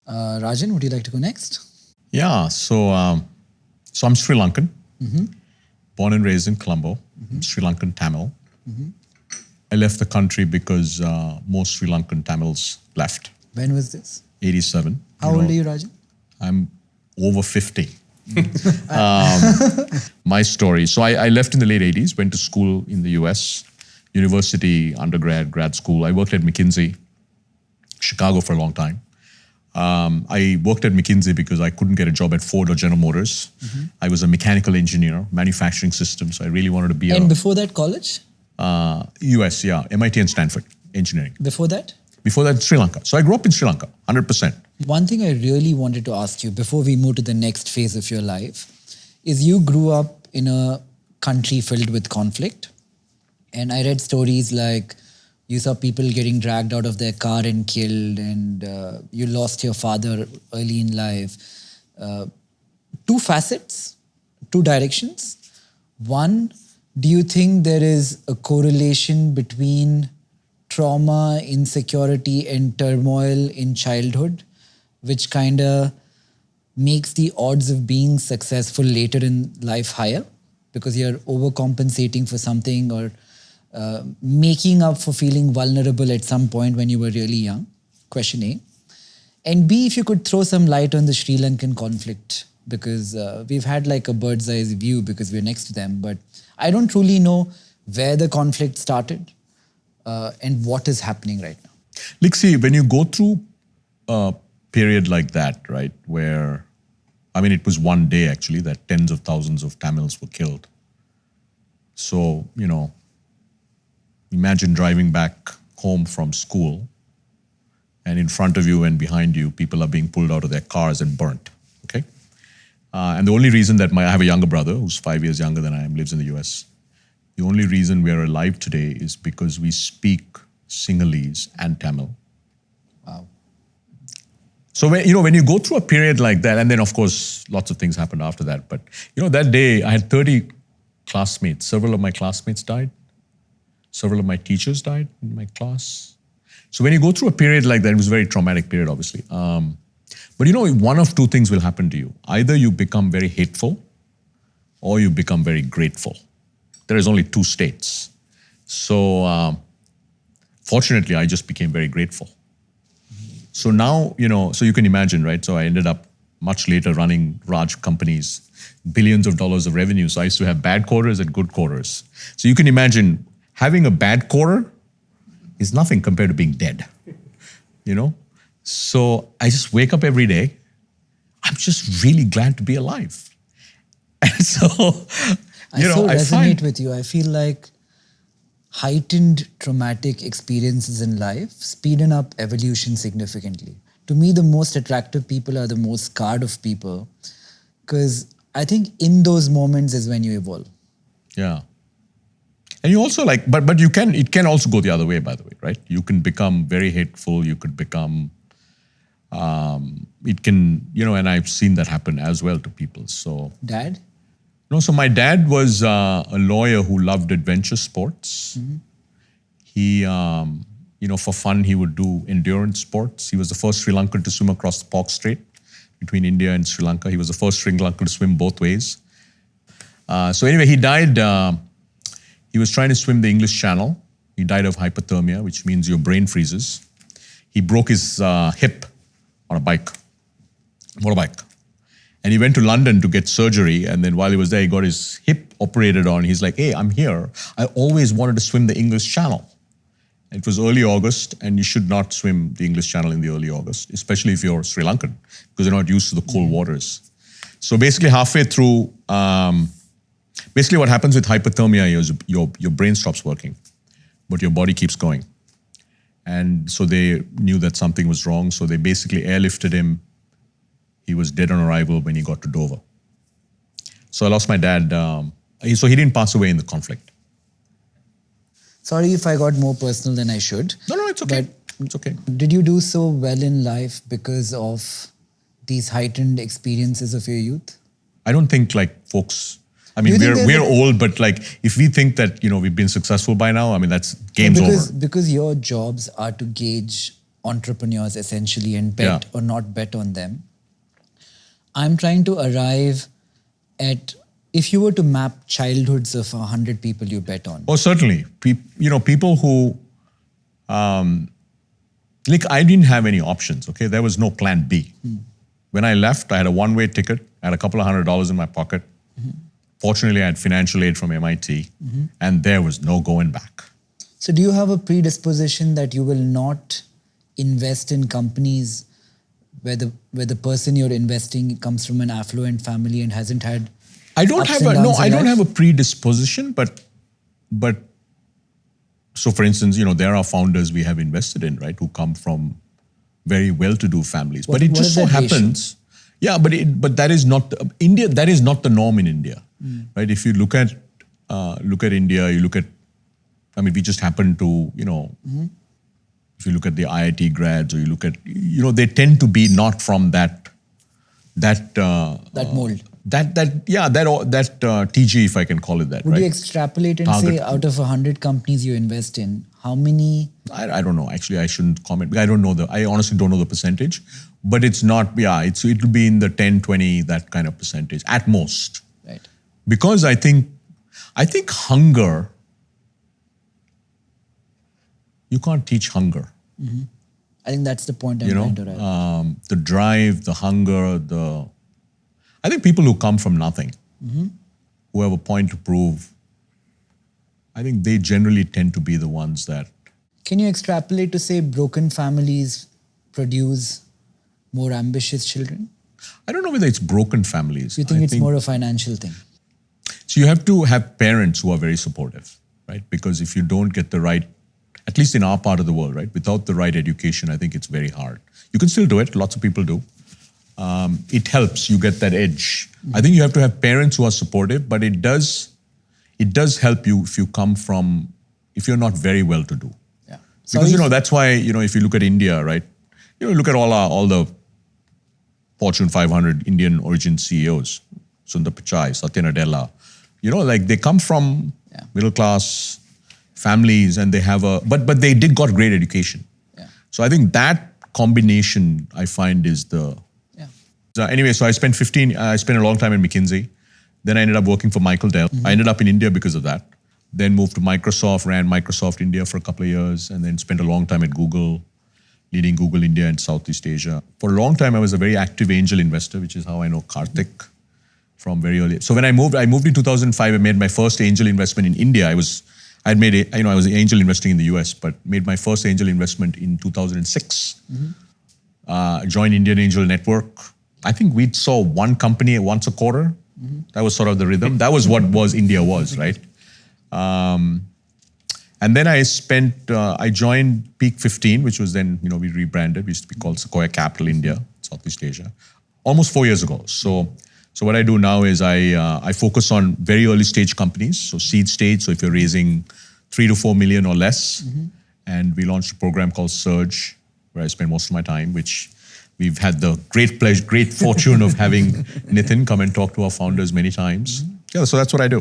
Rajan, would you like to go next? Yeah, so I'm Sri Lankan, born and raised in Colombo, Sri Lankan Tamil. I left the country because most Sri Lankan Tamils left. When was this? 87. How old are you, Rajan? I'm over 50. My story. So I left in the late 80s, went to school in the US, university, undergrad, grad school. I worked at McKinsey, Chicago for a long time. I worked at McKinsey because I couldn't get a job at Ford or General Motors. I was a mechanical engineer, manufacturing systems. So I really wanted to be And before that, college? US, yeah, MIT and Stanford, engineering. Before that? Before that, Sri Lanka. So I grew up in Sri Lanka, 100%. One thing I really wanted to ask you before we move to the next phase of your life is you grew up in a country filled with conflict. And I read stories like you saw people getting dragged out of their car and killed, and you lost your father early in life. Two facets, two directions. One, do you think there is a correlation between trauma, insecurity, and turmoil in childhood, which kind of makes the odds of being successful later in life higher because you're overcompensating for something or making up for feeling vulnerable at some point when you were really young? Question A. And B, if you could throw some light on the Sri Lankan conflict, because we've had like a bird's eye view because we're next to them, but I don't truly know where the conflict started and what is happening right now. Like, see, when you go through a period like that, right, where, I mean, it was one day actually that tens of thousands of Tamils were killed. So, you know, imagine driving back home from school and in front of you and behind you, people are being pulled out of their cars and burnt, okay? And the only reason that I have a younger brother who's 5 years younger than I am, lives in the US. The only reason we're alive today is because we speak Sinhalese and Tamil. Wow. So when you go through a period like that, and then of course lots of things happened after that, but that day I had 30 classmates. Several of my classmates died. Several of my teachers died in my class. So when you go through a period like that, it was a very traumatic period, obviously. But one of two things will happen to you. Either you become very hateful or you become very grateful. There is only two states. So fortunately, I just became very grateful. So now, so you can imagine, right? So I ended up much later running large companies, billions of dollars of revenue. So I used to have bad quarters and good quarters. So you can imagine having a bad quarter is nothing compared to being dead, So I just wake up every day. I'm just really glad to be alive. And so, I resonate with you. I feel like heightened traumatic experiences in life speeden up evolution significantly. To me, the most attractive people are the most scarred of people because I think in those moments is when you evolve. Yeah. And you also but it can also go the other way, by the way, right? You can become very hateful. You could become, it can, and I've seen that happen as well to people. So. Dad? No, so my dad was a lawyer who loved adventure sports. He, for fun, he would do endurance sports. He was the first Sri Lankan to swim across the Pork Strait between India and Sri Lanka. He was the first Sri Lankan to swim both ways. So anyway, he died. He was trying to swim the English Channel. He died of hypothermia, which means your brain freezes. He broke his hip on a motorbike. And he went to London to get surgery. And then while he was there, he got his hip operated on. He's like, hey, I'm here. I always wanted to swim the English Channel. It was early August, and you should not swim the English Channel in the early August, especially if you're Sri Lankan, because you're not used to the cold waters. So basically halfway through, basically what happens with hypothermia is your brain stops working, but your body keeps going. And so they knew that something was wrong. So they basically airlifted him. He was dead on arrival when he got to Dover. So I lost my dad. So he didn't pass away in the conflict. Sorry if I got more personal than I should. No, it's okay. But it's okay. Did you do so well in life because of these heightened experiences of your youth? I don't think folks, I mean, we're old, but if we think that, we've been successful by now, I mean, that's game's over. Because your jobs are to gauge entrepreneurs essentially and bet or not bet on them. I'm trying to arrive at, if you were to map childhoods of 100 people you bet on. Oh, certainly. People who, like I didn't have any options, okay? There was no plan B. When I left, I had a one-way ticket, I had a couple of $100 in my pocket. Fortunately, I had financial aid from MIT, and there was no going back. So do you have a predisposition that you will not invest in companies where the person you're investing comes from an affluent family and hasn't had I don't have a predisposition, but so for instance, there are founders we have invested in, right, who come from very well-to-do families. But it just so happens, but that is not India. That is not the norm in India, right? If you look at India, you look at, we just happen to, if you look at the IIT grads, or you look at, they tend to be not from that mold. That TG, if I can call it that. Would you extrapolate and say out of 100 companies you invest in, how many? I don't know. Actually, I shouldn't comment. I honestly don't know the percentage, but it's not. It'll be in the 10, 20, that kind of percentage at most. Right. Because I think hunger. You can't teach hunger. I think that's the point I'm trying to write. The drive, the hunger, I think people who come from nothing, who have a point to prove, I think they generally tend to be the ones that... Can you extrapolate to say broken families produce more ambitious children? I don't know whether it's broken families. You think it's more a financial thing? So you have to have parents who are very supportive, right? Because if you don't get the right, at least in our part of the world, right? Without the right education, I think it's very hard. You can still do it. Lots of people do. It helps you get that edge. I think you have to have parents who are supportive, but it does help you if if you're not very well to do. Yeah. Because, that's why, if you look at India, right? Look at all the Fortune 500 Indian origin CEOs, Sundar Pichai, Satya Nadella, they come from middle class families, and they have but they got great education. Yeah. So I think that combination, I find, is the... Anyway, so I spent a long time in McKinsey. Then I ended up working for Michael Dell. I ended up in India because of that. Then moved to Microsoft, ran Microsoft India for a couple of years, and then spent a long time at Google, leading Google India and Southeast Asia. For a long time, I was a very active angel investor, which is how I know Karthik from very early. So when I moved in 2005, I made my first angel investment in India. I was angel investing in the US, but made my first angel investment in 2006. Joined Indian Angel Network. I think we saw one company once a quarter. That was sort of the rhythm. That was what India was, right? And then I joined PeakXV, which was then, we rebranded. We used to be called Sequoia Capital India, Southeast Asia, almost 4 years ago. So what I do now is I focus on very early stage companies, so seed stage. So if you're raising 3 to 4 million or less, and we launched a program called Surge, where I spend most of my time, which we've had the great fortune of having Nithin come and talk to our founders many times. Yeah, so that's what I do.